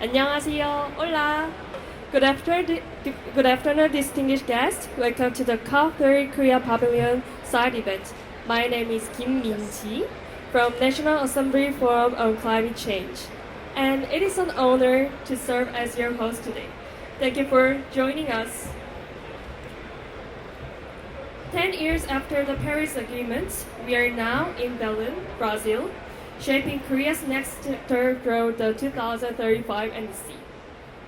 안녕하세요. Hola. Good afternoon, distinguished guests. Welcome to the COP30 Korea Pavilion side event. My name is Kim Min-ji from National Assembly Forum on Climate Change. And it is an honor to serve as your host today. Thank you for joining us. 10 years after the Paris Agreement, we are now in Belém, Brazil, shaping Korea's next chapter through the 2035 NDC.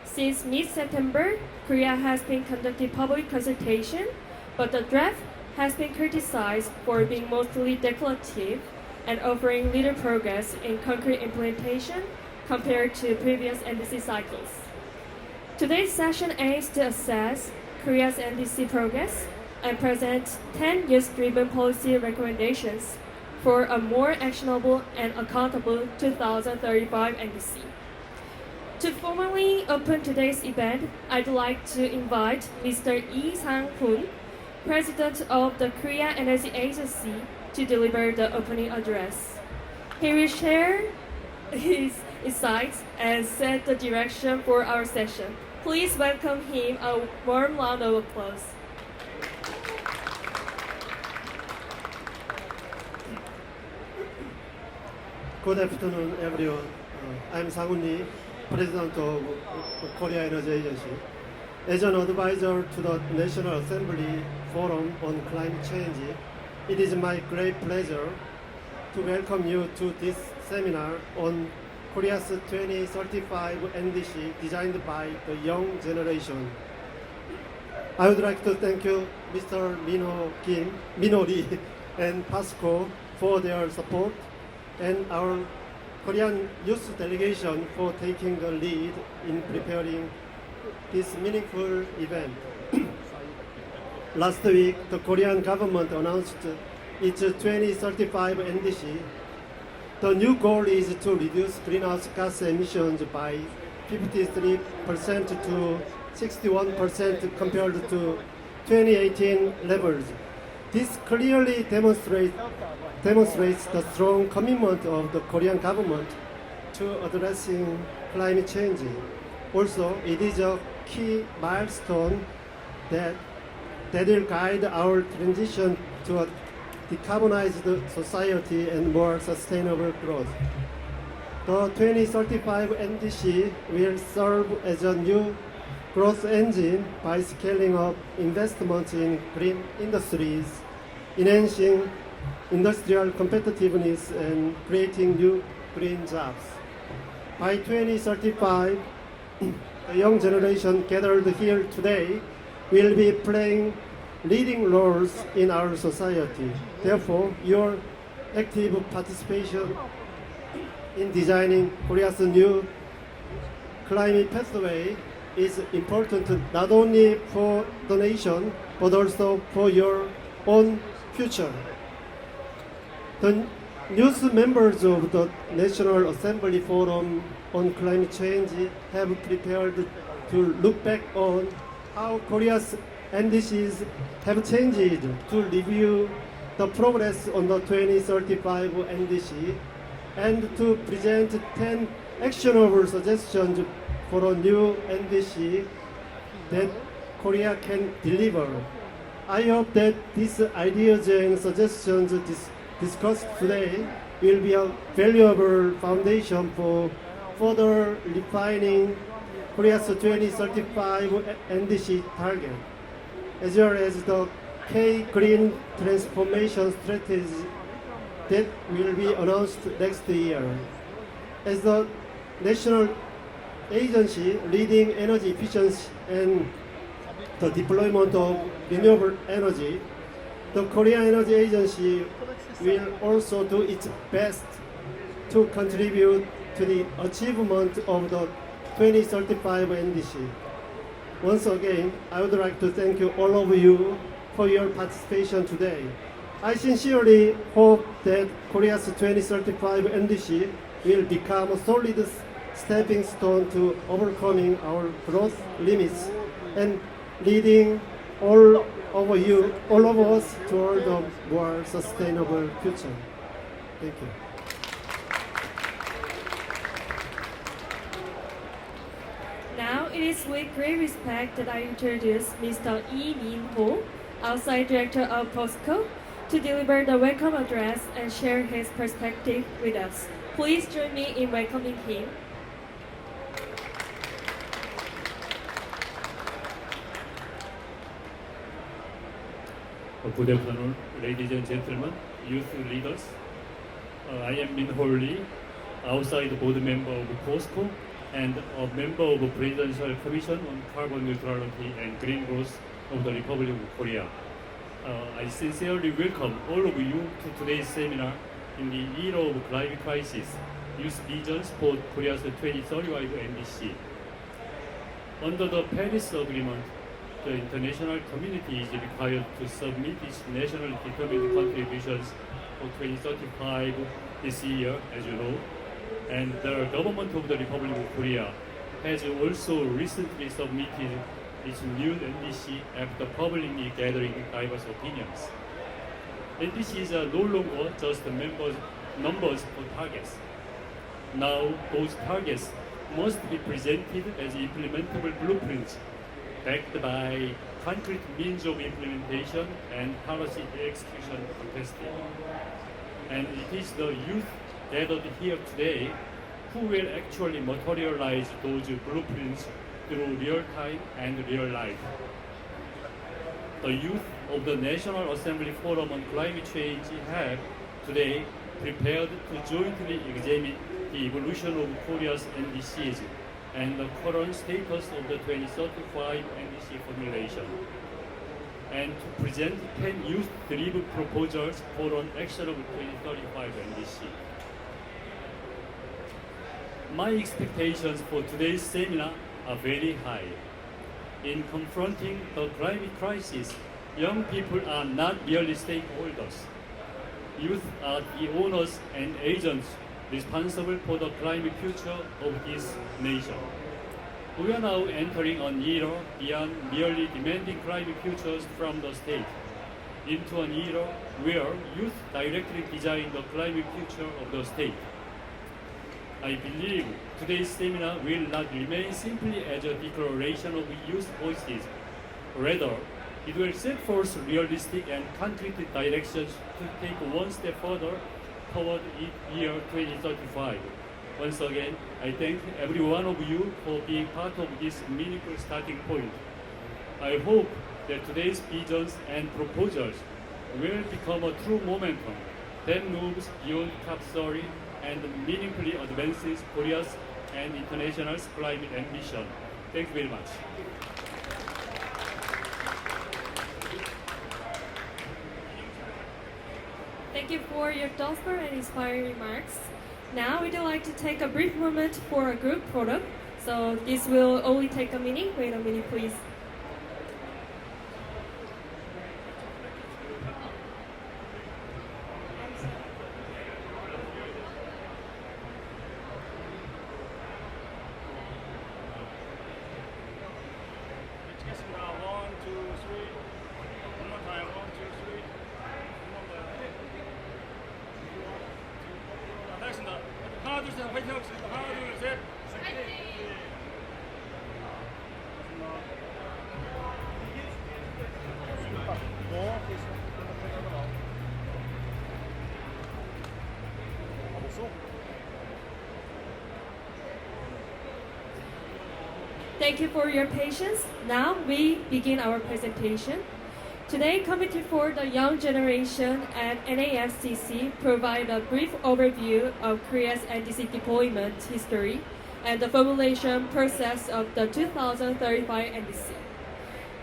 Since mid-September, Korea has been conducting public consultation, but the draft has been criticized for being mostly declarative and offering little progress in concrete implementation compared to previous NDC cycles. Today's session aims to assess Korea's NDC progress and present 10 youth-driven policy recommendations for a more actionable and accountable 2035 NDC. To formally open today's event, I'd like to invite Mr. Lee Sang-hoon, President of the Korea Energy Agency, to deliver the opening address. He will share his insights and set the direction for our session. Please welcome him a warm round of applause. Good afternoon, everyone. I'm Sang-hoon Lee, President of Korea Energy Agency. As an advisor to the National Assembly Forum on Climate Change, it is my great pleasure to welcome you to this seminar on Korea's 2035 NDC designed by the young generation. I would like to thank you, Mr. Minho Lee, and PASCO for their support, and our Korean youth delegation for taking the lead in preparing this meaningful event. Last week, the Korean government announced its 2035 NDC. The new goal is to reduce greenhouse gas emissions by 53% to 61% compared to 2018 levels. This clearly demonstrates the strong commitment of the Korean government to addressing climate change. Also, it is a key milestone that will guide our transition to a decarbonized society and more sustainable growth. The 2035 NDC will serve as a new growth engine by scaling up investments in green industries, enhancing industrial competitiveness and creating new green jobs. By 2035, the young generation gathered here today will be playing leading roles in our society. Therefore, your active participation in designing Korea's new climate pathway is important not only for the nation, but also for your own future. The youth members of the National Assembly Forum on Climate Change have prepared to look back on how Korea's NDCs have changed, to review the progress on the 2035 NDC, and to present 10 actionable suggestions for a new NDC that Korea can deliver. I hope that these ideas and suggestions discussed today will be a valuable foundation for further refining Korea's 2035 NDC target, as well as the K-Green Transformation Strategy that will be announced next year. As the national agency leading energy efficiency and the deployment of renewable energy, the Korean Energy Agency will also do its best to contribute to the achievement of the 2035 NDC. Once again, I would like to thank you, all of you, for your participation today. I sincerely hope that Korea's 2035 NDC will become a solid stepping stone to overcoming our growth limits and leading all of us toward a more sustainable future. Thank you. is with great respect that I introduce Mr. Lee Min-ho, outside director of POSCO, to deliver the welcome address and share his perspective with us. Please join me in welcoming him. Good afternoon, ladies and gentlemen, youth leaders. I am Min Ho Lee, outside board member of POSCO and a member of the Presidential Commission on Carbon Neutrality and Green Growth of the Republic of Korea. I sincerely welcome all of you to today's seminar in the era of climate crisis, Youth Visions for Korea's 2035 NDC. Under the Paris Agreement, the international community is required to submit its nationally determined contributions for 2035 this year, as you know, and the government of the Republic of Korea has also recently submitted its new NDC after publicly gathering diverse opinions. NDCs are no longer just numbers or targets. Now, those targets must be presented as implementable blueprints backed by concrete means of implementation and policy execution testing. And it is the youth gathered here today who will actually materialize those blueprints through real time and real life. The youth of the National Assembly Forum on Climate Change have today prepared to jointly examine the evolution of Korea's NDCs and the current status of the 2035 NDC formulation, and to present 10 youth-driven proposals for an action of 2035 NDC. My expectations for today's seminar are very high. In confronting the climate crisis, young people are not merely stakeholders. Youth are the owners and agents responsible for the climate future of this nation. We are now entering an era beyond merely demanding climate futures from the state, into an era where youth directly design the climate future of the state. I believe today's seminar will not remain simply as a declaration of youth voices. Rather, it will set forth realistic and concrete directions to take one step further toward year 2035. Once again, I thank every one of you for being part of this meaningful starting point. I hope that today's visions and proposals will become a true momentum that moves beyond COP30 and meaningfully advances Korea's and international climate ambition. Thank you very much. Thank you for your thoughtful and inspiring remarks. Now we'd like to take a brief moment for a group photo. So this will only take a minute. Wait a minute, please. One, two, three. One more time. One, two, three. 알겠습니다. 하나, 둘, 셋, 화이팅 하겠습니다. 하나, 둘, 셋. Thank you for your patience. Now we begin our presentation. Today, Committee for the Young Generation at NAFCC provide a brief overview of Korea's NDC deployment history and the formulation process of the 2035 NDC.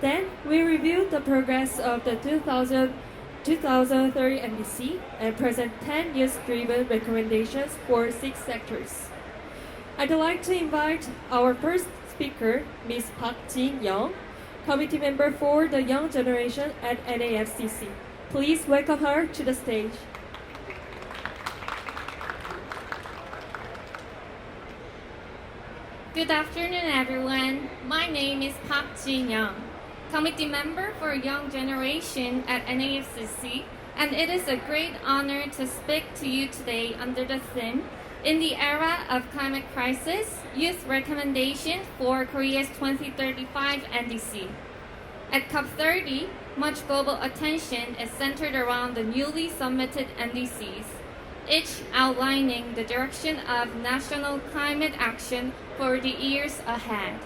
Then, we review the progress of the 2030 NDC and present 10 youth-driven recommendations for 6 sectors. I'd like to invite our first speaker, Ms. Park Jin-young, Committee Member for the Young Generation at NAFCC. Please welcome her to the stage. Good afternoon, everyone. My name is Park Jin-young, Committee Member for Young Generation at NAFCC, and it is a great honor to speak to you today under the theme In the era of climate crisis, youth recommendations for Korea's 2035 NDC. At COP30, much global attention is centered around the newly submitted NDCs, each outlining the direction of national climate action for the years ahead.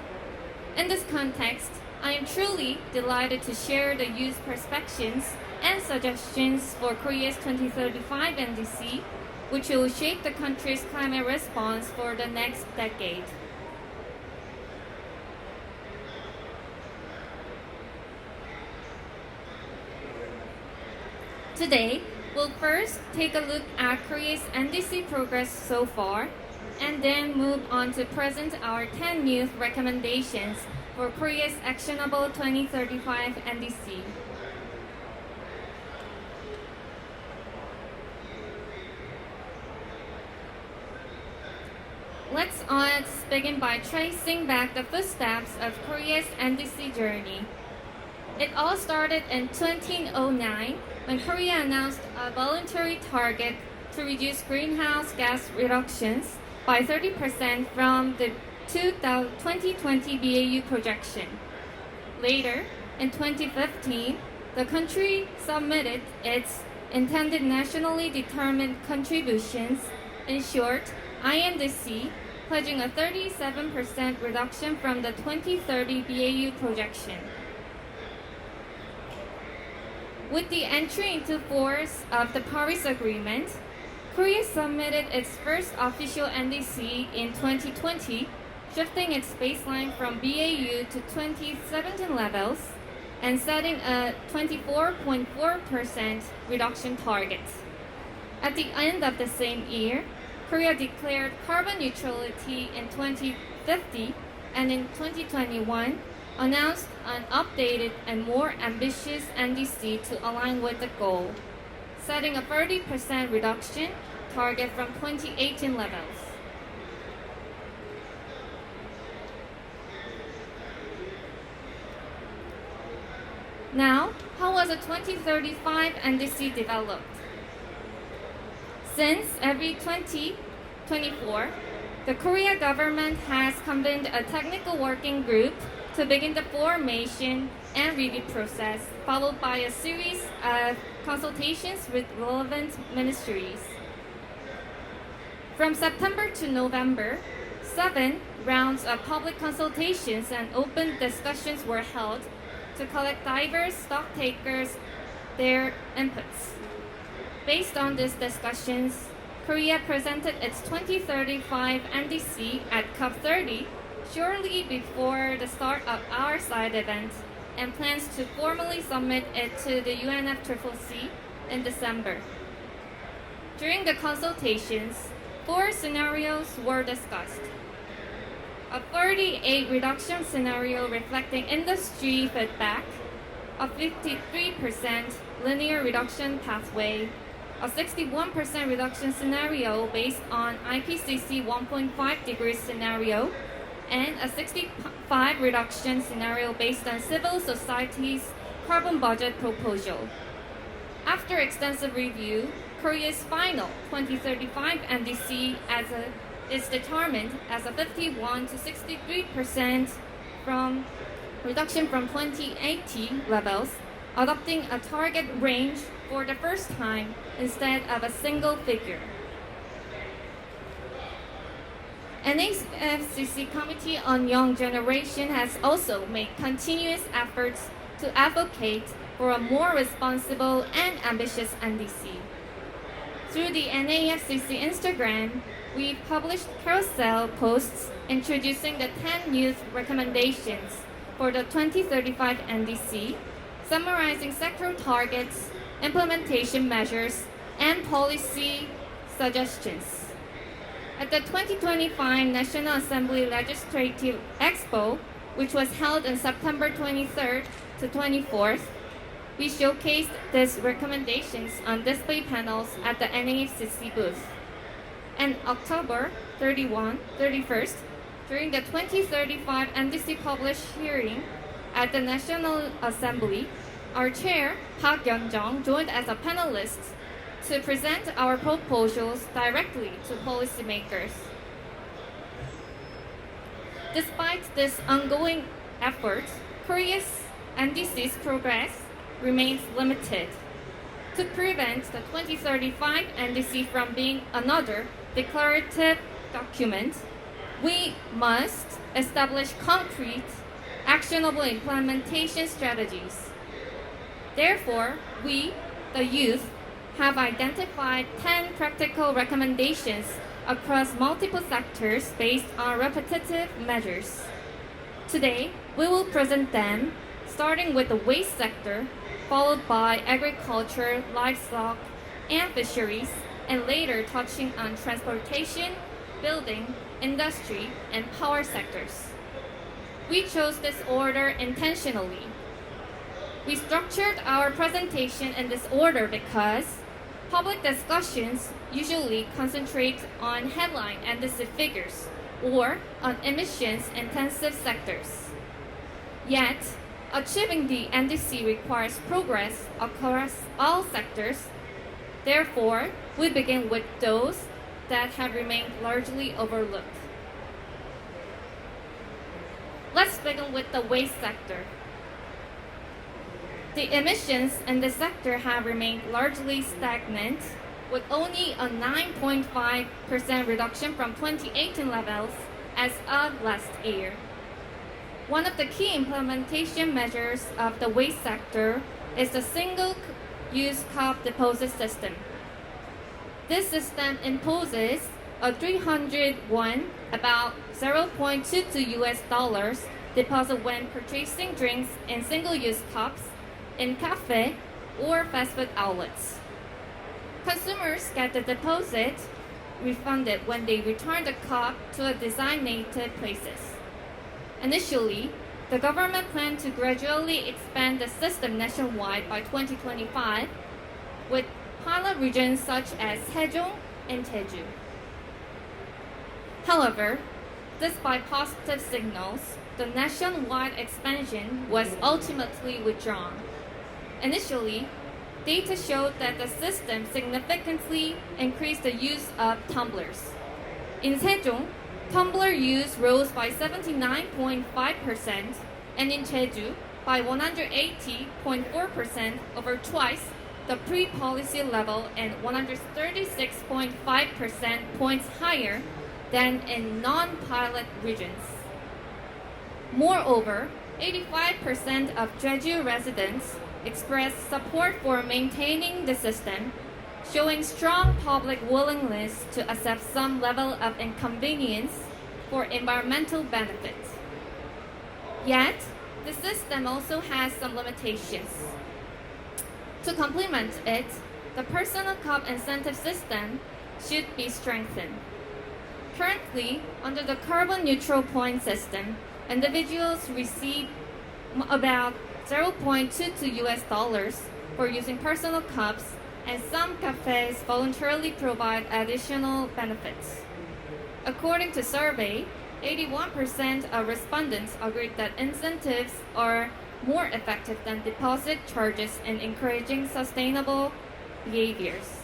In this context, I am truly delighted to share the youth perspectives and suggestions for Korea's 2035 NDC, which will shape the country's climate response for the next decade. Today, we'll first take a look at Korea's NDC progress so far, and then move on to present our 10 youth recommendations for Korea's actionable 2035 NDC. Let's begin by tracing back the footsteps of Korea's NDC journey. It all started in 2009 when Korea announced a voluntary target to reduce greenhouse gas reductions by 30% from the 2020 BAU projection. Later, in 2015, the country submitted its intended nationally determined contributions, in short, INDC, pledging a 37% reduction from the 2030 BAU projection. With the entry into force of the Paris Agreement, Korea submitted its first official NDC in 2020, shifting its baseline from BAU to 2017 levels and setting a 24.4% reduction target. At the end of the same year, Korea declared carbon neutrality in 2050 and in 2021 announced an updated and more ambitious NDC to align with the goal, setting a 30% reduction target from 2018 levels. Now, how was a 2035 NDC developed? Since every 2024, the Korea government has convened a technical working group to begin the formation and review process, followed by a series of consultations with relevant ministries. From September to November, 7 rounds of public consultations and open discussions were held to collect diverse stocktakers their inputs. Based on these discussions, Korea presented its 2035 NDC at COP30 shortly before the start of our side event and plans to formally submit it to the UNFCCC in December. During the consultations, 4 scenarios were discussed. A 38% reduction scenario reflecting industry feedback, a 53% linear reduction pathway, a 61% reduction scenario based on IPCC 1.5 degrees scenario, and a 65% reduction scenario based on civil society's carbon budget proposal. After extensive review, Korea's final 2035 NDC is determined as a 51 to 63% reduction from 2018 levels, adopting a target range for the first time instead of a single figure. NAFCC Committee on Young Generation has also made continuous efforts to advocate for a more responsible and ambitious NDC. Through the NAFCC Instagram, we published carousel posts introducing the 10 youth recommendations for the 2035 NDC, summarizing sectoral targets, implementation measures, and policy suggestions. At the 2025 National Assembly Legislative Expo, which was held on September 23rd to 24th, we showcased these recommendations on display panels at the NAFCC booth. And October 31st, during the 2035 NDC published hearing at the National Assembly, our chair, Park Yeon-jung, joined as a panelist to present our proposals directly to policymakers. Despite this ongoing effort, Korea's NDC's progress remains limited. To prevent the 2035 NDC from being another declarative document, we must establish concrete, actionable implementation strategies. Therefore, we, the youth, have identified 10 practical recommendations across multiple sectors based on repetitive measures. Today, we will present them, starting with the waste sector, followed by agriculture, livestock, and fisheries, and later touching on transportation, building, industry, and power sectors. We chose this order intentionally. We structured our presentation in this order because public discussions usually concentrate on headline NDC figures or on emissions-intensive sectors. Yet, achieving the NDC requires progress across all sectors. Therefore, we begin with those that have remained largely overlooked. Let's begin with the waste sector. The emissions in the sector have remained largely stagnant, with only a 9.5% reduction from 2018 levels as of last year. One of the key implementation measures of the waste sector is the single-use cup deposit system. This system imposes a 301, about $0.22 deposit when purchasing drinks in single-use cups in cafe or fast food outlets. Consumers get the deposit refunded when they return the cup to a designated places. Initially, the government planned to gradually expand the system nationwide by 2025, with pilot regions such as Sejong and Jeju. However, despite positive signals, the nationwide expansion was ultimately withdrawn. Initially, data showed that the system significantly increased the use of tumblers. In Sejong, tumbler use rose by 79.5%, and in Jeju by 180.4%, over twice the pre-policy level and 136.5% points higher than in non-pilot regions. Moreover, 85% of Jeju residents expressed support for maintaining the system, showing strong public willingness to accept some level of inconvenience for environmental benefits. Yet, the system also has some limitations. To complement it, the personal cup incentive system should be strengthened. Currently, under the carbon neutral point system, individuals receive about $0.22 for using personal cups, and some cafes voluntarily provide additional benefits. According to survey, 81% of respondents agreed that incentives are more effective than deposit charges in encouraging sustainable behaviors.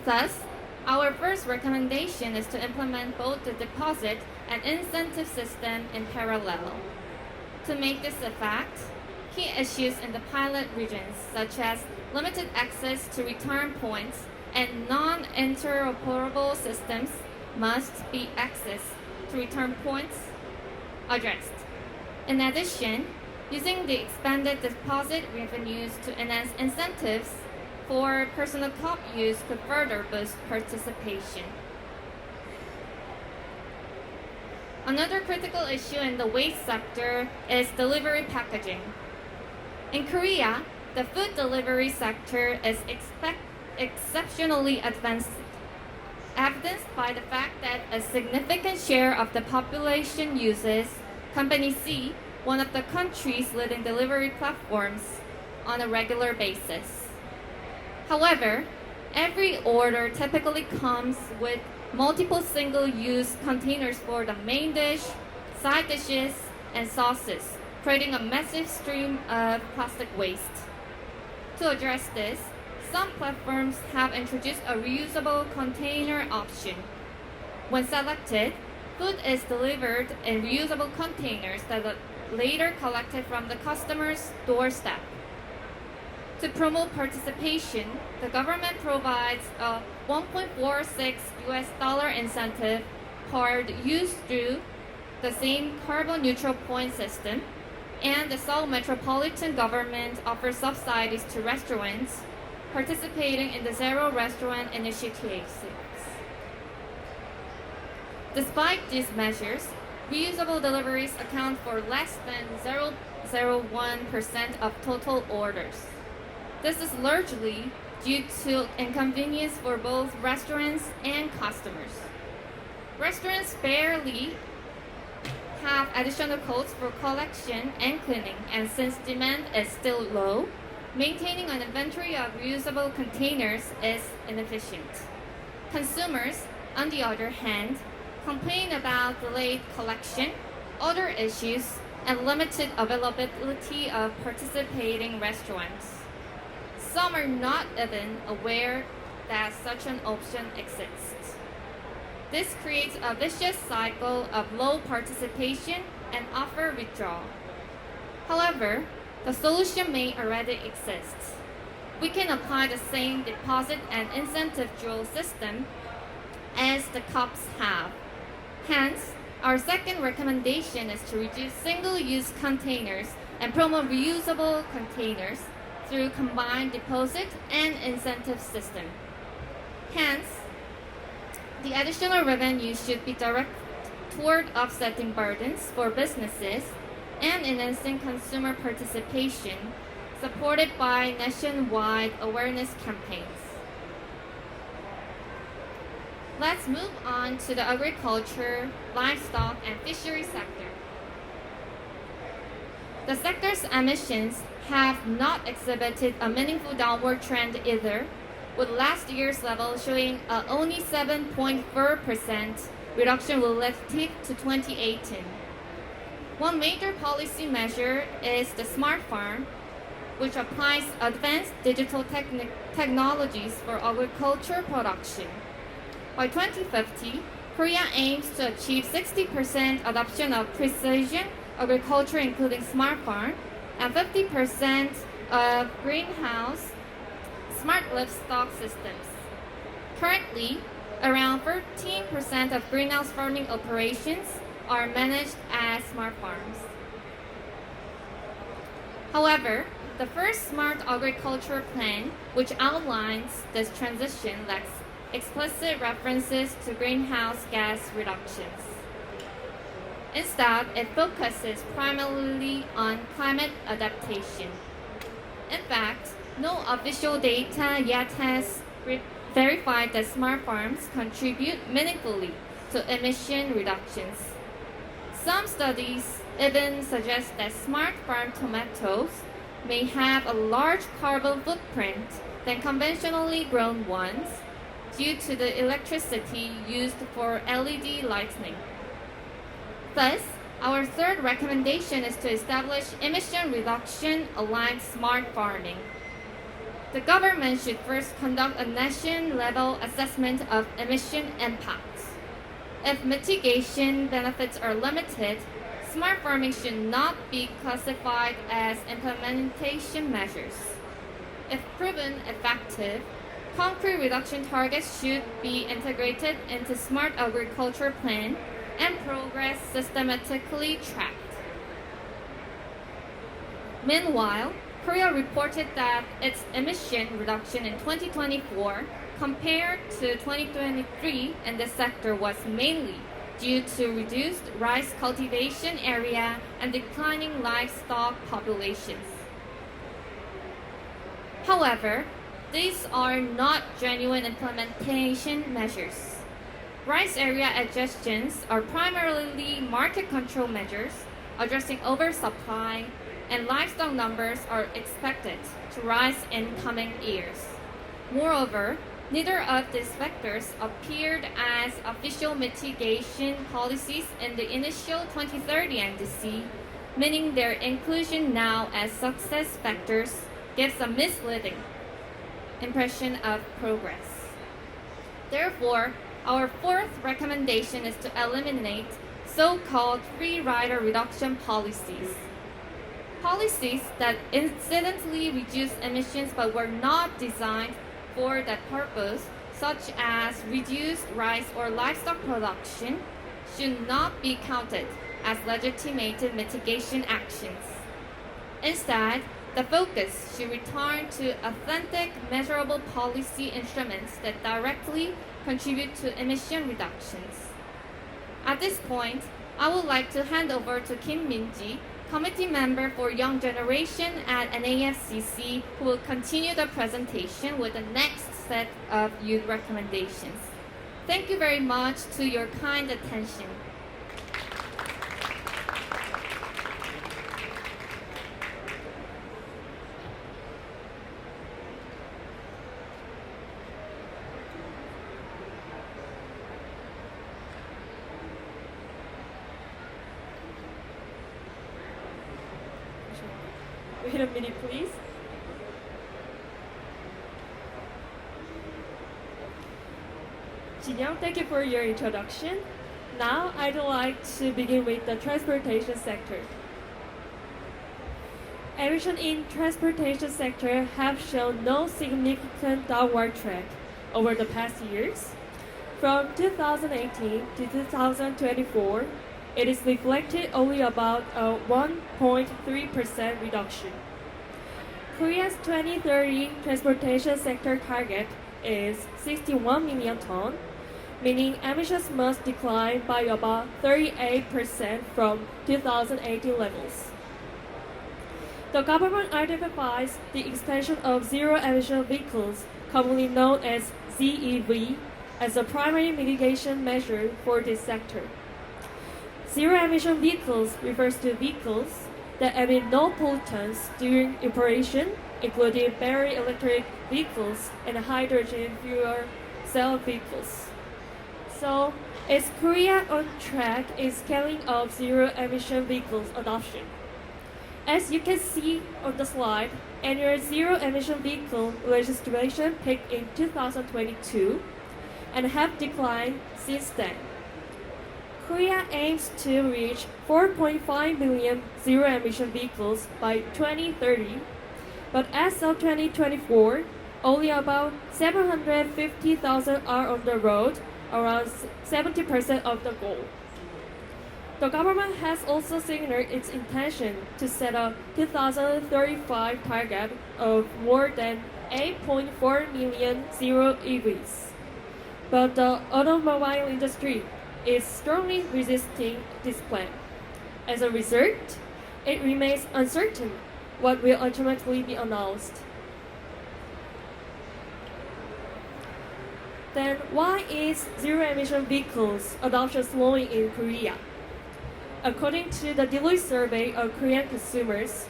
Thus, our first recommendation is to implement both the deposit and incentive system in parallel. To make this a fact, key issues in the pilot regions, such as limited access to return points and non-interoperable systems, must be accessed to return points addressed. In addition, using the expanded deposit revenues to enhance incentives for personal cup use could further boost participation. Another critical issue in the waste sector is delivery packaging. In Korea, the food delivery sector is exceptionally advanced, evidenced by the fact that a significant share of the population uses Company C, one of the country's leading delivery platforms, on a regular basis. However, every order typically comes with multiple single-use containers for the main dish, side dishes, and sauces, creating a massive stream of plastic waste. To address this, some platforms have introduced a reusable container option. When selected, food is delivered in reusable containers that are later collected from the customer's doorstep. To promote participation, the government provides a 1.46 US dollar incentive card used through the same carbon neutral point system, and the Seoul Metropolitan Government offers subsidies to restaurants participating in the Zero Restaurant Initiatives. Despite these measures, reusable deliveries account for less than 0.01% of total orders. This is largely due to inconvenience for both restaurants and customers. Restaurants barely have additional costs for collection and cleaning, and since demand is still low, maintaining an inventory of reusable containers is inefficient. Consumers, on the other hand, complain about delayed collection, other issues, and limited availability of participating restaurants. Some are not even aware that such an option exists. This creates a vicious cycle of low participation and offer withdrawal. However, the solution may already exist. We can apply the same deposit and incentive dual system as the COPs have. Hence, our second recommendation is to reduce single-use containers and promote reusable containers through combined deposit and incentive system. Hence, the additional revenue should be directed toward offsetting burdens for businesses and enhancing consumer participation, supported by nationwide awareness campaigns. Let's move on to the agriculture, livestock, and fishery sector. The sector's emissions have not exhibited a meaningful downward trend either, with last year's level showing only 7.4% reduction relative to 2018. One major policy measure is the Smart Farm, which applies advanced digital technologies for agriculture production. By 2050, Korea aims to achieve 60% adoption of precision agriculture, including Smart Farm, and 50% of greenhouse smart livestock systems. Currently, around 13% of greenhouse farming operations are managed as smart farms. However, the first Smart Agriculture Plan, which outlines this transition, lacks explicit references to greenhouse gas reductions. Instead, it focuses primarily on climate adaptation. In fact, no official data yet has verified that smart farms contribute meaningfully to emission reductions. Some studies even suggest that smart farm tomatoes may have a large carbon footprint than conventionally grown ones due to the electricity used for LED lighting. Thus, our third recommendation is to establish emission reduction aligned smart farming. The government should first conduct a nation-level assessment of emission impacts. If mitigation benefits are limited, smart farming should not be classified as implementation measures. If proven effective, concrete reduction targets should be integrated into Smart Agriculture Plan and progress systematically tracked. Meanwhile, Korea reported that its emission reduction in 2024 compared to 2023 in this sector was mainly due to reduced rice cultivation area and declining livestock populations. However, these are not genuine implementation measures. Rice area adjustments are primarily market control measures addressing oversupply, and livestock numbers are expected to rise in coming years. Moreover, neither of these factors appeared as official mitigation policies in the initial 2030 NDC, meaning their inclusion now as success factors gives a misleading impression of progress. Therefore, our fourth recommendation is to eliminate so-called free rider reduction policies. Policies that incidentally reduce emissions but were not designed for that purpose, such as reduced rice or livestock production, should not be counted as legitimate mitigation actions. Instead, the focus should return to authentic, measurable policy instruments that directly contribute to emission reductions. At this point, I would like to hand over to Kim Min-ji, Committee Member for Young Generation at NAFCC, who will continue the presentation with the next set of youth recommendations. Thank you very much to your kind attention. Wait a minute, please. Jinyoung, thank you for your introduction. Now, I'd like to begin with the transportation sector. Emissions in transportation sector have shown no significant downward trend over the past years. From 2018 to 2024, it is reflected only about a 1.3% reduction. Korea's 2030 transportation sector target is 61 million tons, meaning emissions must decline by about 38% from 2018 levels. The government identifies the expansion of zero-emission vehicles, commonly known as ZEV, as a primary mitigation measure for this sector. Zero-emission vehicles refers to vehicles that emit no pollutants during operation, including battery electric vehicles and hydrogen fuel cell vehicles. So, is Korea on track in scaling of zero-emission vehicles adoption? As you can see on the slide, annual zero-emission vehicle registration peaked in 2022 and have declined since then. Korea aims to reach 4.5 million zero-emission vehicles by 2030, but as of 2024, only about 750,000 are on the road, around 70% of the goal. The government has also signaled its intention to set a 2035 target of more than 8.4 million zero EVs. But the automobile industry is strongly resisting this plan. As a result, it remains uncertain what will ultimately be announced. Then why is zero-emission vehicles adoption slowing in Korea? According to the Deloitte survey of Korean consumers,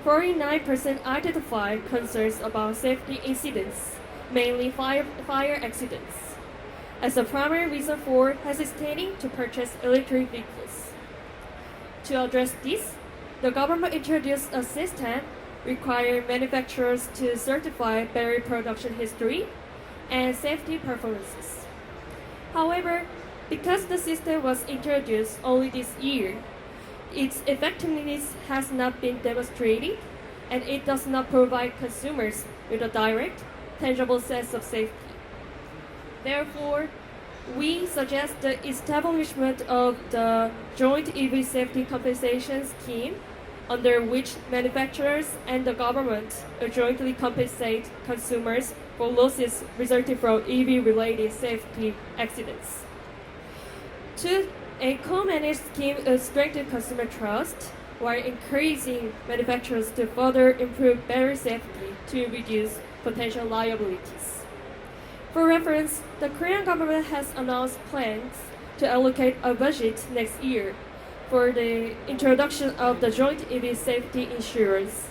49% identified concerns about safety incidents, mainly fire accidents, as a primary reason for hesitating to purchase electric vehicles. To address this, the government introduced a system requiring manufacturers to certify battery production history and safety performances. However, because the system was introduced only this year, its effectiveness has not been demonstrated, and it does not provide consumers with a direct, tangible sense of safety. Therefore, we suggest the establishment of the Joint EV Safety Compensation Scheme, under which manufacturers and the government jointly compensate consumers for losses resulting from EV-related safety accidents. A co-managed scheme will strengthen consumer trust while encouraging manufacturers to further improve battery safety to reduce potential liabilities. For reference, the Korean government has announced plans to allocate a budget next year for the introduction of the joint EV safety insurance.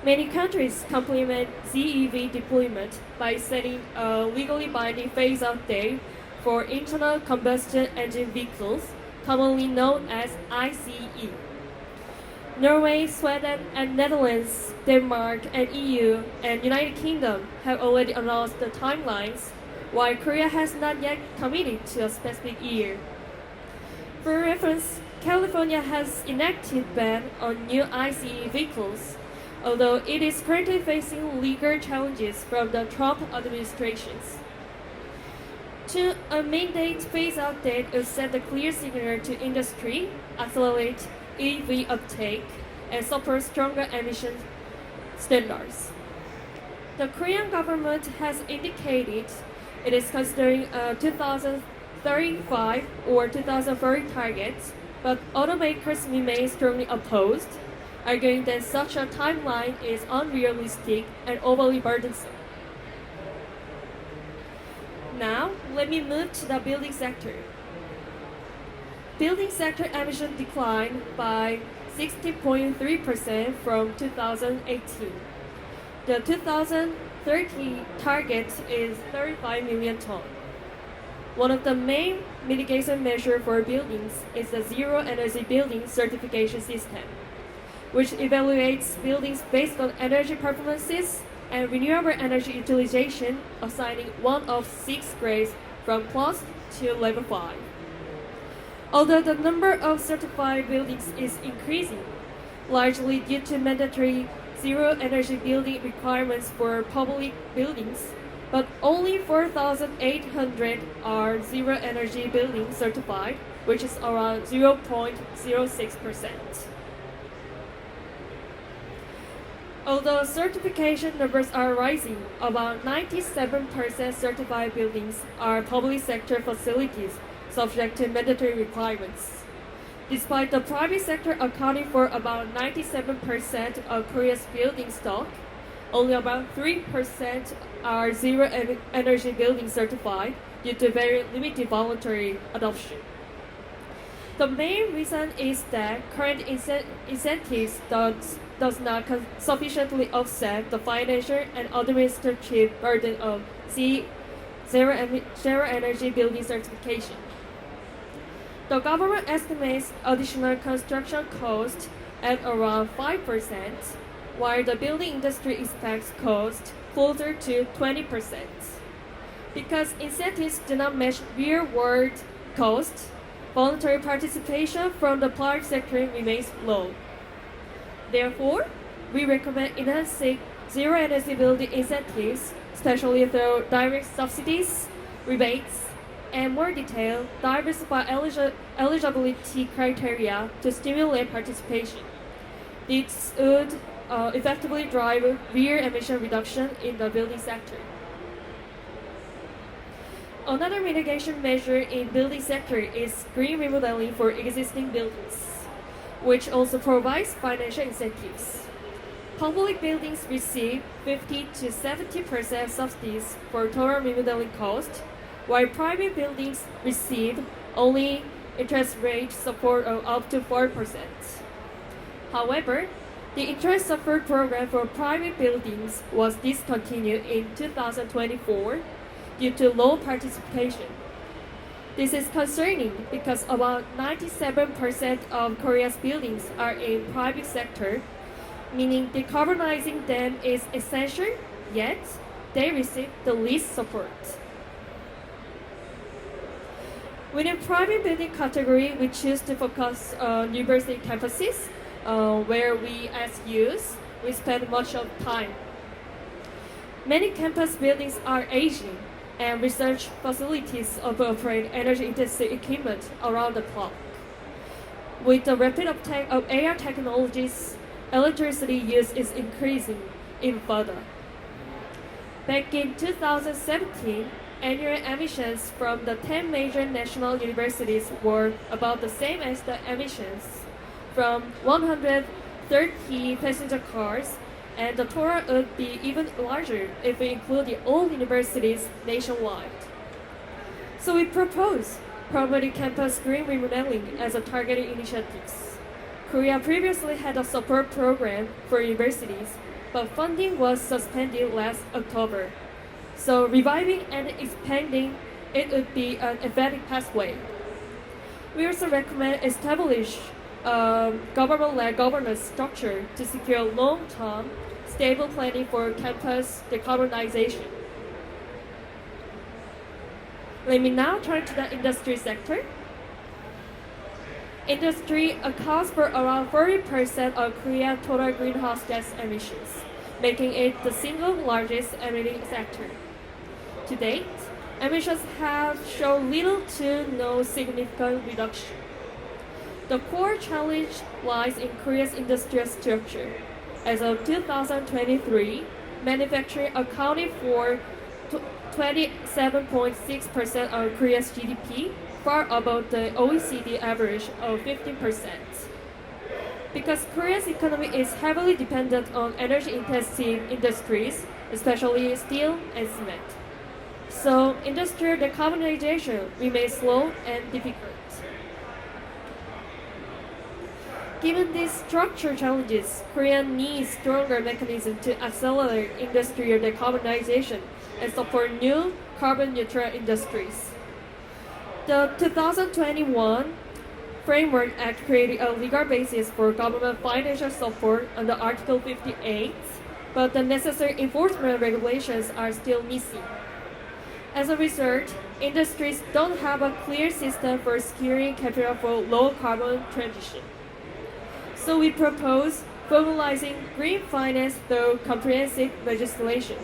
Many countries complement ZEV deployment by setting a legally binding phase-out date for internal combustion engine vehicles, commonly known as ICE. Norway, Sweden, and Netherlands, Denmark, and EU and United Kingdom have already announced the timelines, while Korea has not yet committed to a specific year. For reference, California has enacted ban on new ICE vehicles, although it is currently facing legal challenges from the Trump administrations. To a mandate phase-out date would send a clear signal to industry, accelerate EV uptake, and support stronger emission standards. The Korean government has indicated it is considering a 2035 or 2030 targets, but automakers remain strongly opposed, arguing that such a timeline is unrealistic and overly burdensome. Now, let me move to the building sector. Building sector emission declined by 60.3% from 2018. The 2030 target is 35 million tons. One of the main mitigation measures for buildings is the Zero Energy Building Certification System, which evaluates buildings based on energy performances and renewable energy utilization, assigning one of 6 grades from plus to level 5. Although the number of certified buildings is increasing, largely due to mandatory zero energy building requirements for public buildings, but only 4,800 are zero energy building certified, which is around 0.06%. Although certification numbers are rising, about 97% certified buildings are public sector facilities subject to mandatory requirements. Despite the private sector accounting for about 97% of Korea's building stock, only about 3% are zero energy building certified due to very limited voluntary adoption. The main reason is that current incentives does not sufficiently offset the financial and administrative burden of zero energy building certification. The government estimates additional construction cost at around 5%, while the building industry expects cost closer to 20%. Because incentives do not match real-world costs, voluntary participation from the private sector remains low. Therefore, we recommend enhancing zero energy building incentives, especially through direct subsidies, rebates, and more detailed, diversified eligibility criteria to stimulate participation. This would effectively drive real emission reduction in the building sector. Another mitigation measure in building sector is green remodeling for existing buildings, which also provides financial incentives. Public buildings receive 50 to 70% subsidies for total remodeling cost, while private buildings receive only interest rate support of up to 4%. However, the interest support program for private buildings was discontinued in 2024 due to low participation. This is concerning because about 97% of Korea's buildings are in private sector, meaning decarbonizing them is essential, yet they receive the least support. Within private building category, we choose to focus on university campuses, where we as youth, we spend much of time. Many campus buildings are aging, and research facilities operate energy-intensive equipment around the clock. With the rapid uptake of AI technologies, electricity use is increasing even further. Back in 2017, annual emissions from the 10 major national universities were about the same as the emissions from 130 passenger cars, and the total would be even larger if we include all universities nationwide. So we propose promoting campus green remodeling as a targeted initiative. Korea previously had a support program for universities, but funding was suspended last October. So reviving and expanding it would be an effective pathway. We also recommend establish government-led governance structure to secure long-term, stable planning for campus decarbonization. Let me now turn to the industry sector. Industry accounts for around 40% of Korea's total greenhouse gas emissions, making it the single largest emitting sector. To date, emissions have shown little to no significant reduction. The core challenge lies in Korea's industrial structure. As of 2023, manufacturing accounted for 27.6% of Korea's GDP, far above the OECD average of 15%. Because Korea's economy is heavily dependent on energy-intensive industries, especially steel and cement. So industrial decarbonization remains slow and difficult. Given these structural challenges, Korea needs stronger mechanisms to accelerate industrial decarbonization and support new carbon-neutral industries. The 2021 Framework Act created a legal basis for government financial support under Article 58, but the necessary enforcement regulations are still missing. As a result, industries don't have a clear system for securing capital for low-carbon transition. So we propose formalizing green finance through comprehensive legislation.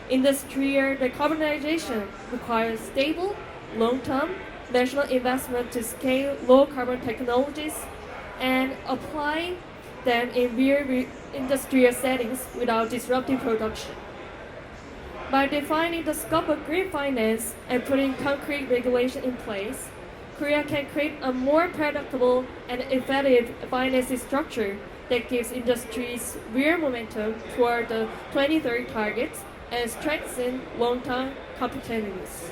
Industrial decarbonization requires stable, long-term national investment to scale low-carbon technologies and apply them in real industrial settings without disrupting production. By defining the scope of green finance and putting concrete regulation in place, Korea can create a more predictable and effective financing structure that gives industries real momentum toward the 2030 targets and strengthen long-term competitiveness.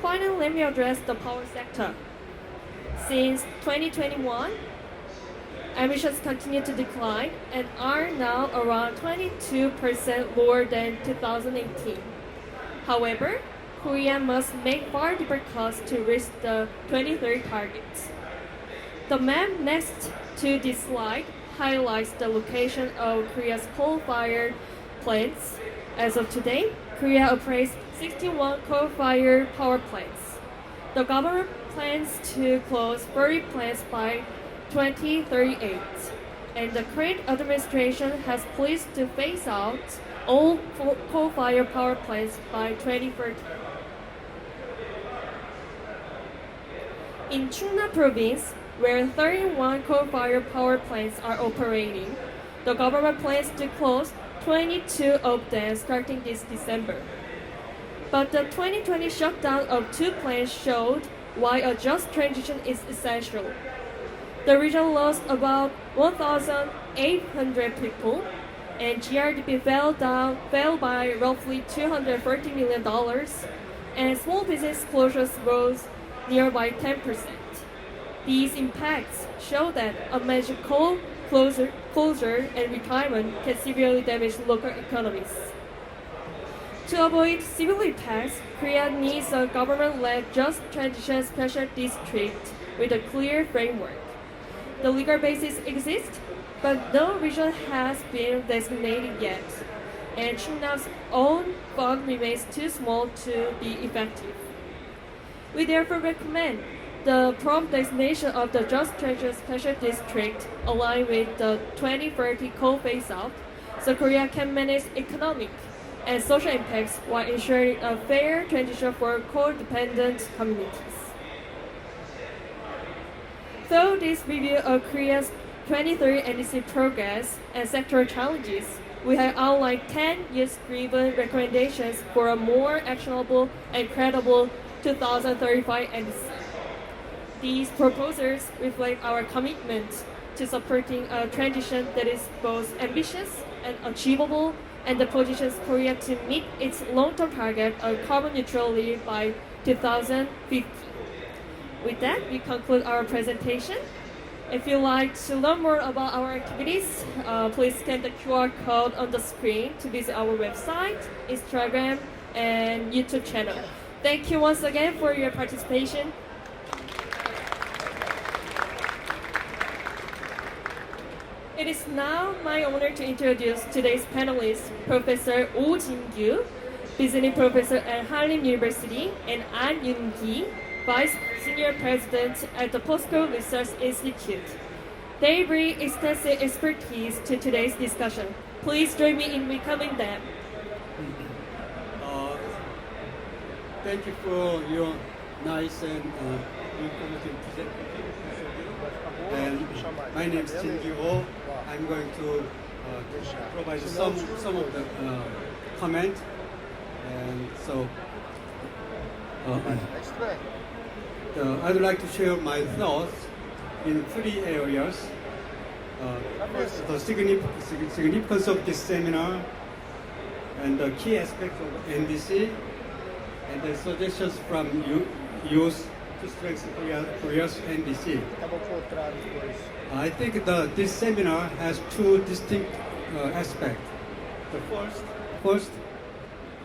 Finally, let me address the power sector. Since 2021, emissions continue to decline and are now around 22% lower than 2018. However, Korea must make far deeper cuts to reach the 2030 targets. The map next to this slide highlights the location of Korea's coal-fired plants. As of today, Korea operates 61 coal-fired power plants. The government plans to close 30 plants by 2038, and the current administration has pledged to phase out all coal-fired power plants by 2030. In Chungna province, where 31 coal-fired power plants are operating, the government plans to close 22 of them starting this December. But the 2020 shutdown of 2 plants showed why a just transition is essential. The region lost about 1,800 people, and GRDP fell by roughly $230 million, and small business closures rose nearby 10%. These impacts show that a major coal closure and retirement can severely damage local economies. To avoid severe impacts, Korea needs a government-led just transition special district with a clear framework. The legal basis exists, but no region has been designated yet, and Chungna's own fund remains too small to be effective. We therefore recommend the prompt designation of the Just Transition Special District align with the 2030 coal phase-out, so Korea can manage economic and social impacts while ensuring a fair transition for coal-dependent communities. Through this review of Korea's 2030 NDC progress and sectoral challenges, we have outlined 10 youth-driven recommendations for a more actionable and credible 2035 NDC. These proposals reflect our commitment to supporting a transition that is both ambitious and achievable, and that positions Korea to meet its long-term target of carbon neutrality by 2050. With that, we conclude our presentation. If you'd like to learn more about our activities, please scan the QR code on the screen to visit our website, Instagram, and YouTube channel. Thank you once again for your participation. It is now my honor to introduce today's panelists, Professor Oh Jin-gyu, Visiting Professor at Hallym University, and An Yoon-gi, Vice Senior President at the POSCO Research Institute. They bring extensive expertise to today's discussion. Please join me in welcoming them. Thank you for your nice and informative presentation. And my name is Jin-gyu Oh. I'm going to provide some of the comment. And so I'd like to share my thoughts in three areas. First, the significance of this seminar and the key aspects of NDC, and the suggestions from youth to strengthen Korea's NDC. I think this seminar has two distinct aspects. The first,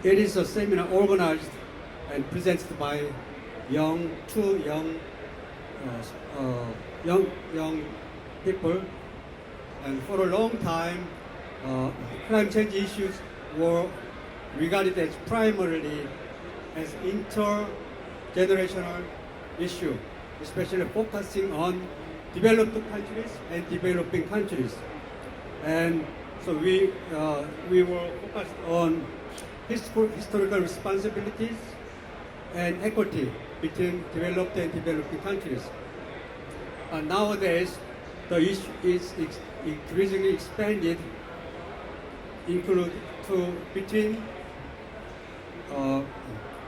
it is a seminar organized and presented by two young people, and for a long time, climate change issues were regarded as primarily as intergenerational issue, especially focusing on developed countries and developing countries. And so we were focused on historical responsibilities and equity between developed and developing countries. Nowadays, the issue is increasingly expanded, between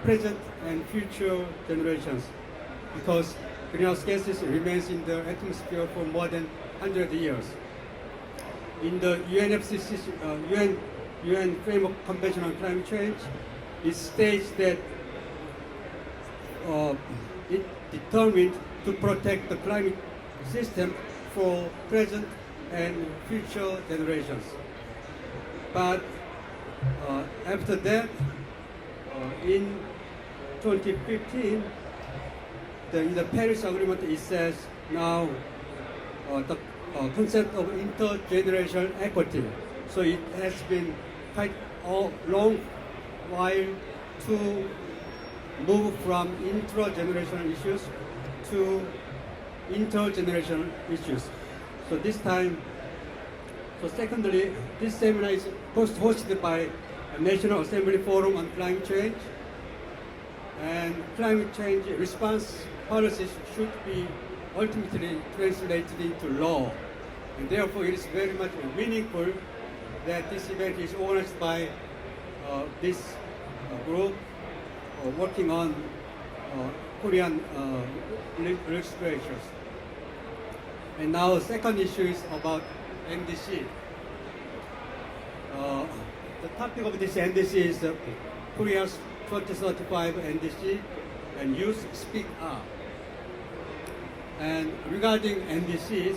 present and future generations, because greenhouse gases remains in the atmosphere for more than 100 years. In the UN Framework Convention on Climate Change, it states that it determined to protect the climate system for present and future generations. But after that, in 2015, in the Paris Agreement, it says now the concept of intergenerational equity. So it has been quite a long while to move from intragenerational issues to intergenerational issues. So secondly, this seminar is hosted by a National Assembly Forum on Climate Change, and climate change response policies should be ultimately translated into law. And therefore, it is very much meaningful that this event is organized by this group working on Korean legislatures. And now, the second issue is about NDC. The topic of this NDC is Korea's 2035 NDC, and Youth Speak Up. And regarding NDCs,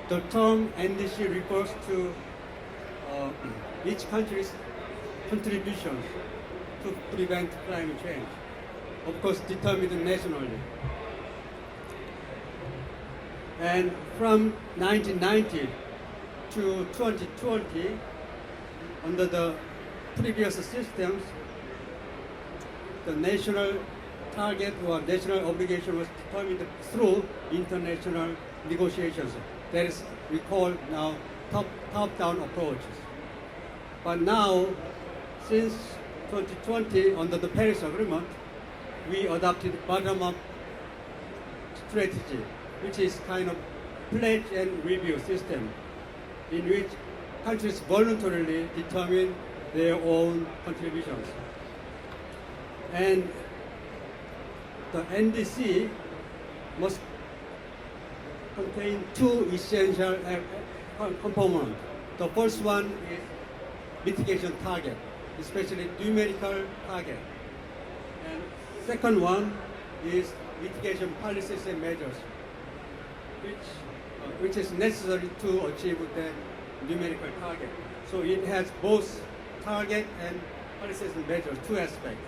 the term NDC refers to each country's contributions to prevent climate change, of course determined nationally. And from 1990 to 2020, under the previous systems, the national target or national obligation was determined through international negotiations. That is, we call now top-down approaches. But now, since 2020, under the Paris Agreement, we adopted bottom-up strategy, which is kind of pledge and review system, in which countries voluntarily determine their own contributions. And the NDC must contain two essential components. The first one is mitigation target, especially numerical target. And second one is mitigation policies and measures, which is necessary to achieve the numerical target. So it has both target and policies and measures, two aspects.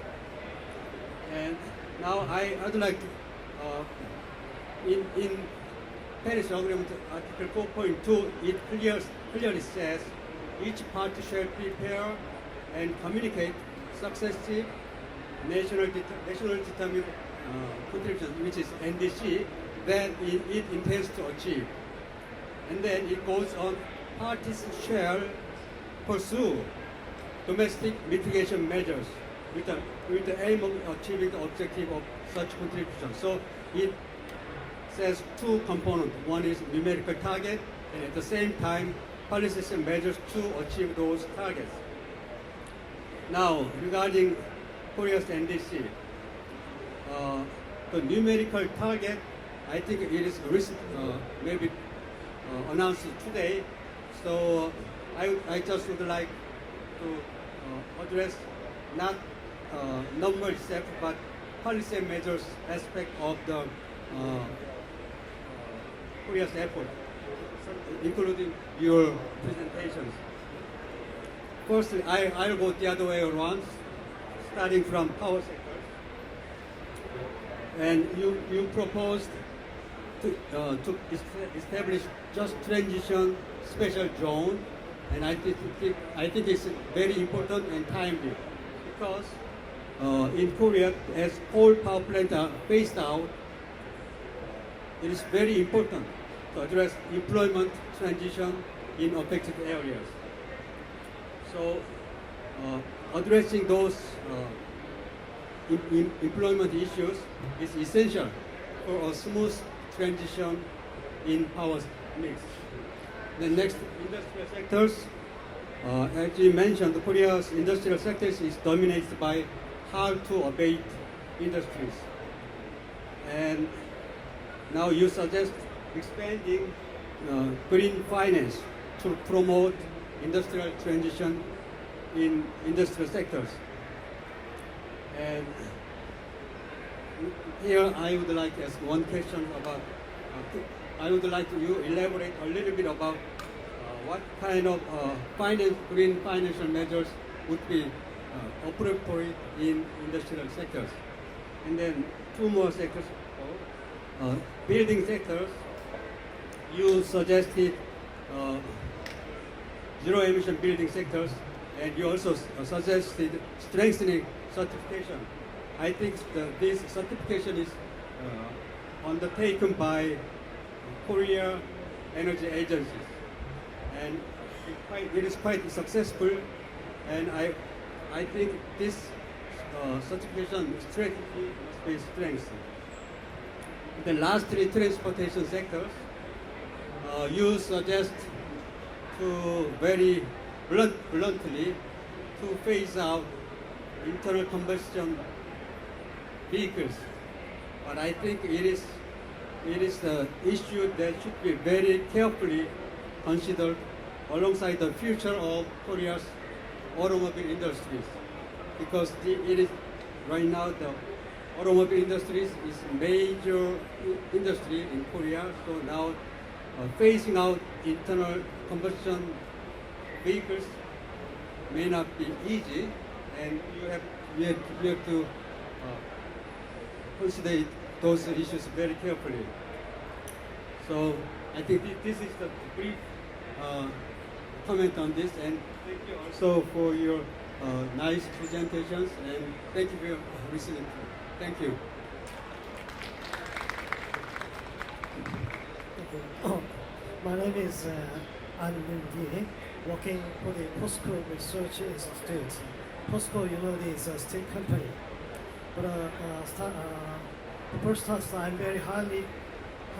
And now I'd like to, in Paris Agreement, Article 4.2, it clearly says each party shall prepare and communicate successive national determined contributions, which is NDC, that it intends to achieve. And then it goes on, parties shall pursue domestic mitigation measures with the aim of achieving the objective of such contribution. So it says two components. One is numerical target, and at the same time, policies and measures to achieve those targets. Now, regarding Korea's NDC, the numerical target, I think it is maybe announced today. So I just would like to address not number itself, but policy and measures aspect of the Korea's effort, including your presentations. First, I'll go the other way around, starting from power sector. And you proposed to establish just transition special zone, and I think it's very important and timely because in Korea, as coal power plants are phased out, it is very important to address employment transition in affected areas. So, addressing those employment issues is essential for a smooth transition in power mix. The next, industrial sectors. As you mentioned, Korea's industrial sectors is dominated by hard-to-abate industries. And now you suggest expanding green finance to promote industrial transition in industrial sectors. And here I would like to ask one question about, I would like you elaborate a little bit about what kind of green financial measures would be appropriate in industrial sectors. And then two more sectors, building sectors. You suggested zero emission building sectors, and you also suggested strengthening certification. I think this certification is undertaken by Korea energy agencies, and it is quite successful. And I think this certification strategy must be strengthened. The lastly, transportation sectors. You suggest to very bluntly to phase out internal combustion vehicles, but I think it is the issue that should be very carefully considered alongside the future of Korea's automobile industries, because it is right now the automobile industries is major industry in Korea. So now phasing out internal combustion vehicles may not be easy, and you have to consider those issues very carefully. So I think this is the brief comment on this, and thank you also for your nice presentations, and thank you for listening. Thank you. Okay. My name is An Min-Gi, working for the POSCO Research Institute. POSCO, you know, is a steel company. But first start, I'm very highly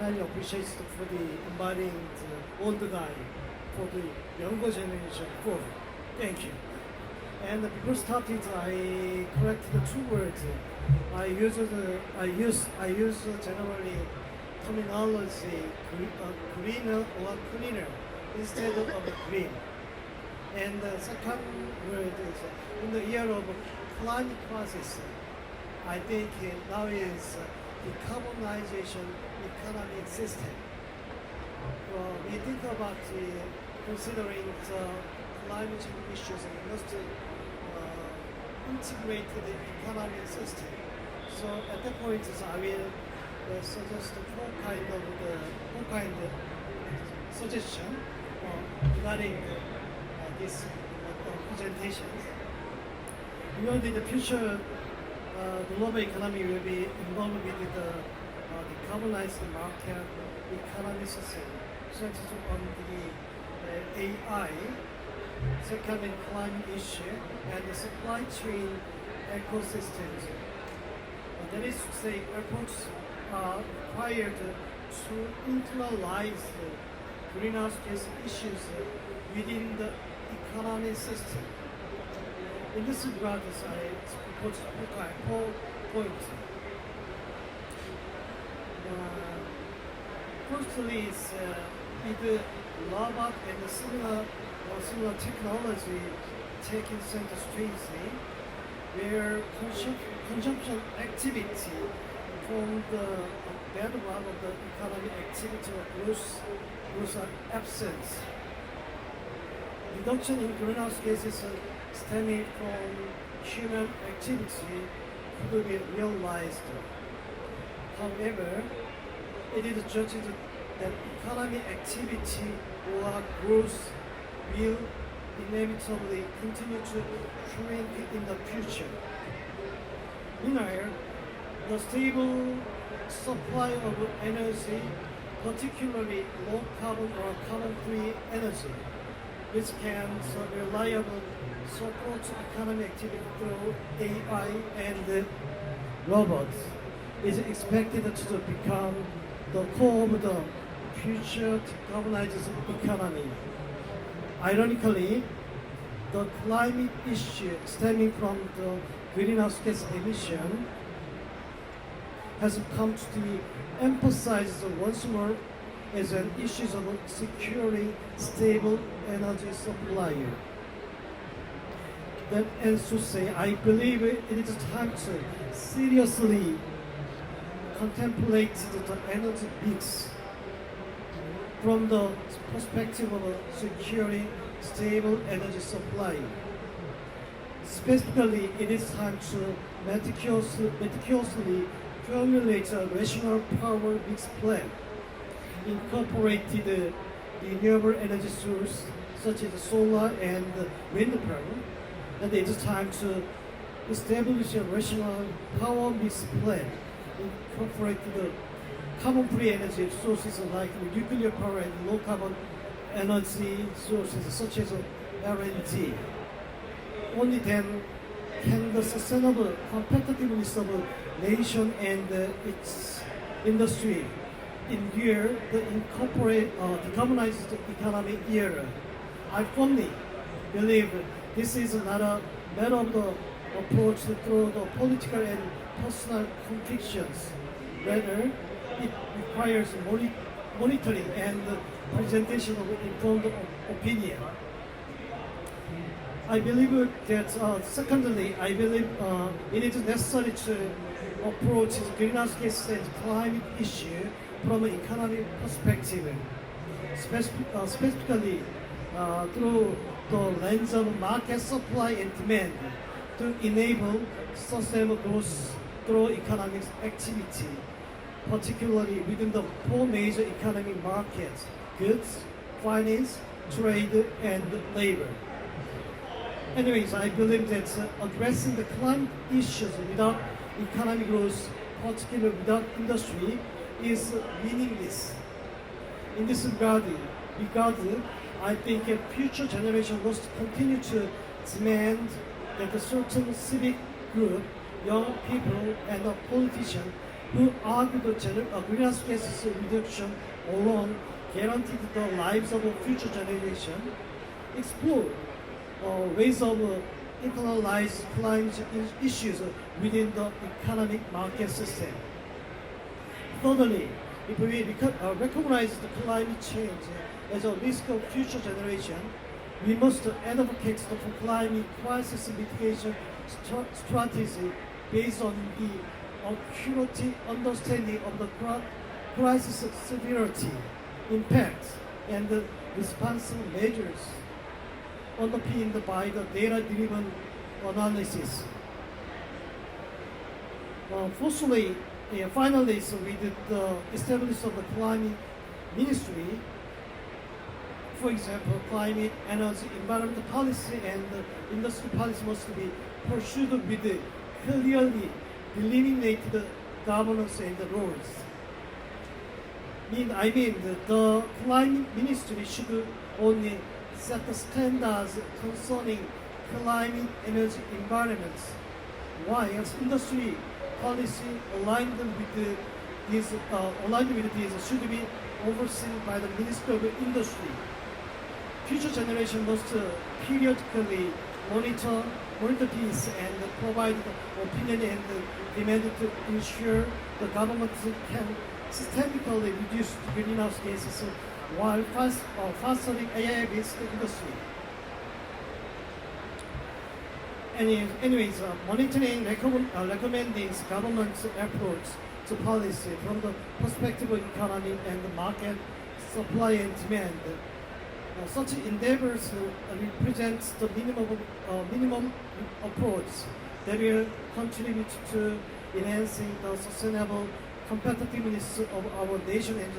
appreciated for the inviting the old guy for the younger generation forward. Thank you. And before starting, I corrected two words. I use generally terminology greener or cleaner instead of green. And the second word is in the year of climate crisis. I think now is decarbonization economic system. We think about considering the climate change issues, and must integrate the economic system. So at that point, I will suggest four kind of suggestion regarding this presentation. We know that the future global economy will be involved with the decarbonized market economy system centered on the AI, second in climate issue, and the supply chain ecosystems. That is to say, efforts are required to internalize the greenhouse gas issues within the economy system. In this regard, I propose four points. Firstly, is with robot and similar technology taking center stage, where consumption activity from the bedrock of the economic activity or growth are absent. Reduction in greenhouse gases stemming from human activity could be realized. However, it is judged that economic activity or growth will inevitably continue to shrink in the future. Meanwhile, the stable supply of energy, particularly low carbon or carbon-free energy, which can reliably support economic activity through AI and robots, is expected to become the core of the future decarbonized economy. Ironically, the climate issue stemming from the greenhouse gas emission has come to be emphasized once more as an issue of securing stable energy supply. That is to say, I believe it is time to seriously contemplate the energy mix from the perspective of securing stable energy supply. Specifically, it is time to meticulously formulate a rational power mix plan, incorporate the renewable energy source such as solar and wind power, and it is time to establish a rational power mix plan, incorporate the carbon-free energy sources like nuclear power and low-carbon energy sources such as LNG. Only then can the sustainable competitiveness of a nation and its industry endure the decarbonized economic era. I firmly believe this is not a matter of the approach through the political and personal convictions. Rather, it requires monitoring and presentation of informed opinion. I believe that, secondly, I believe it is necessary to approach the greenhouse gas and climate issue from an economic perspective, specifically through the lens of market supply and demand to enable sustainable growth through economic activity, particularly within the four major economic markets: goods, finance, trade, and labor. Anyways, I believe that addressing the climate issues without economic growth, particularly without industry, is meaningless. In this regard, I think a future generation must continue to demand that a certain civic group, young people, and politicians who argue the greenhouse gas reduction alone guaranteed the lives of a future generation, explore ways of internalize climate issues within the economic market system. Thirdly, if we recognize the climate change as a risk of future generation, we must advocate for climate crisis mitigation strategy based on the accurate understanding of the crisis severity, impact, and the responsive measures underpinned by the data-driven analysis. Fourthly, Yeah, finally, so with the establishment of the climate ministry, for example, climate, energy, environmental policy, and industry policy must be pursued with clearly delineated governance and the rules. I mean, the climate ministry should only set the standards concerning climate, energy, environment, while industry policy aligned with these should be overseen by the Ministry of Industry. Future generation must periodically monitor these and provide opinion and demand to ensure the government can systemically reduce greenhouse gases while fostering AI-based industry. Anyways, monitoring recommending government's approach to policy from the perspective of economy and the market supply and demand. Such endeavors represent the minimum approach that will contribute to enhancing the sustainable competitiveness of our nation and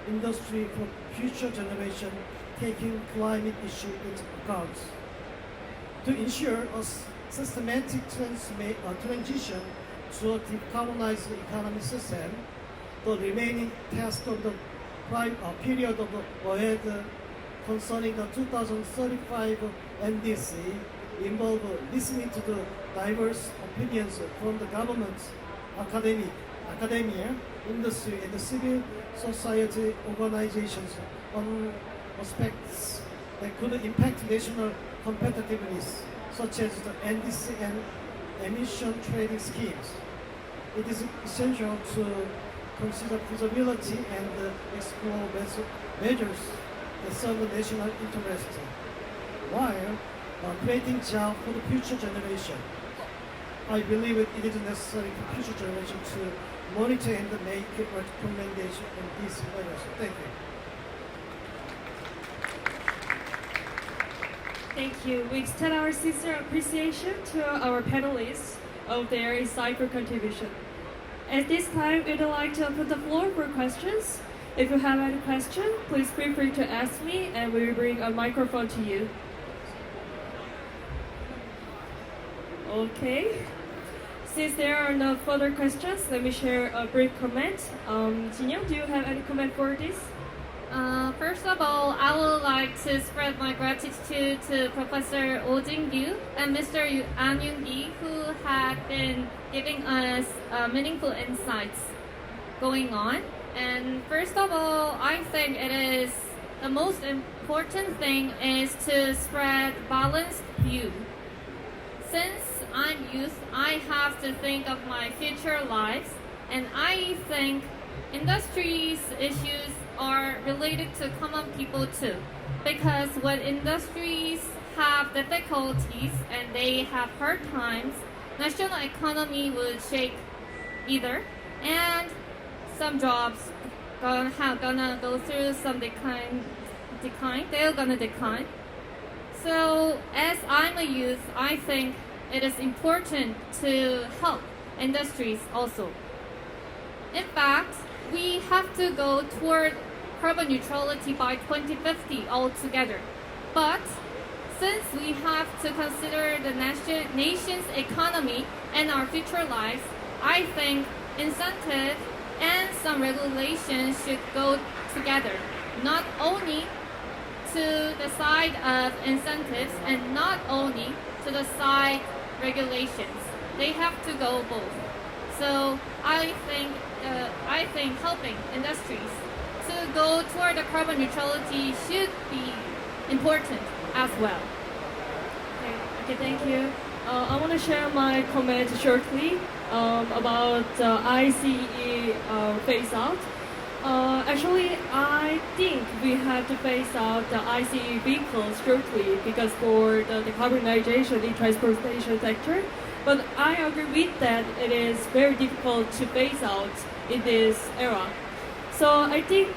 industry for future generation, taking climate issue into account. To ensure a systematic transition to a decarbonized economy system, the remaining task of the period of the ahead concerning the 2035 NDC involve listening to the diverse opinions from the government, academia, industry, and the civil society organizations on aspects that could impact national competitiveness, such as the NDC and emission trading schemes. It is essential to consider feasibility and explore measures that serve the national interest, while creating jobs for the future generation. I believe it is necessary for future generation to monitor and make recommendations on these measures. Thank you. Thank you. We extend our sincere appreciation to our panelists of their insightful contribution. At this time, we'd like to open the floor for questions. If you have any question, please feel free to ask me and we will bring a microphone to you. Okay. Since there are no further questions, let me share a brief comment. Jinyoung, do you have any comment for this? First of all, I would like to spread my gratitude to Professor Oh Jin-gyu and Mr. An Yoon-gi, who have been giving us meaningful insights going on. And first of all, I think it is the most important thing is to spread balanced view. Since I'm youth, I have to think of my future lives, and I think industry's issues are related to common people too. Because when industries have difficulties and they have hard times, national economy would shake either, and some jobs gonna go through some decline. They're gonna decline. So as I'm a youth, I think it is important to help industries also. In fact, we have to go toward carbon neutrality by 2050 altogether. But since we have to consider the nation's economy and our future lives, I think incentive and some regulations should go together, not only to the side of incentives and not only to the side regulations. They have to go both. So I think helping industries to go toward the carbon neutrality should be important as well. Okay, thank you. I want to share my comment shortly about ICE phase out. Actually, I think we have to phase out the ICE vehicles shortly because for the decarbonization in transportation sector. But I agree with that it is very difficult to phase out in this era. So I think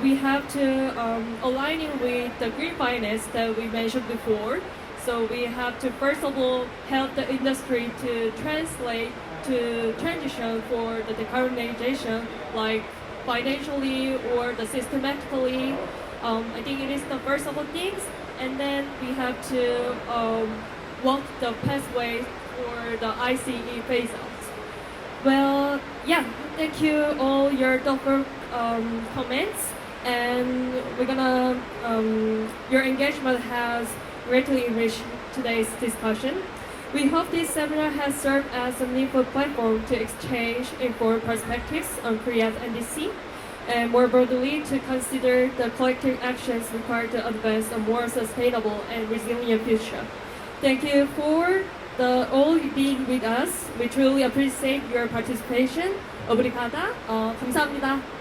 we have to aligning with the green finance that we mentioned before. So we have to first of all help the industry to translate to transition for the decarbonization, like financially or the systematically. I think it is the first of the things, and then we have to walk the pathway for the ICE phase out. Well, yeah, thank you all your thoughtful comments, and we're gonna your engagement has greatly enriched today's discussion. We hope this seminar has served as a meaningful platform to exchange informed perspectives on Korea's NDC, and more broadly to consider the collective actions required to advance a more sustainable and resilient future. Thank you for all being with us. We truly appreciate your participation. 오브리가다. 감사합니다.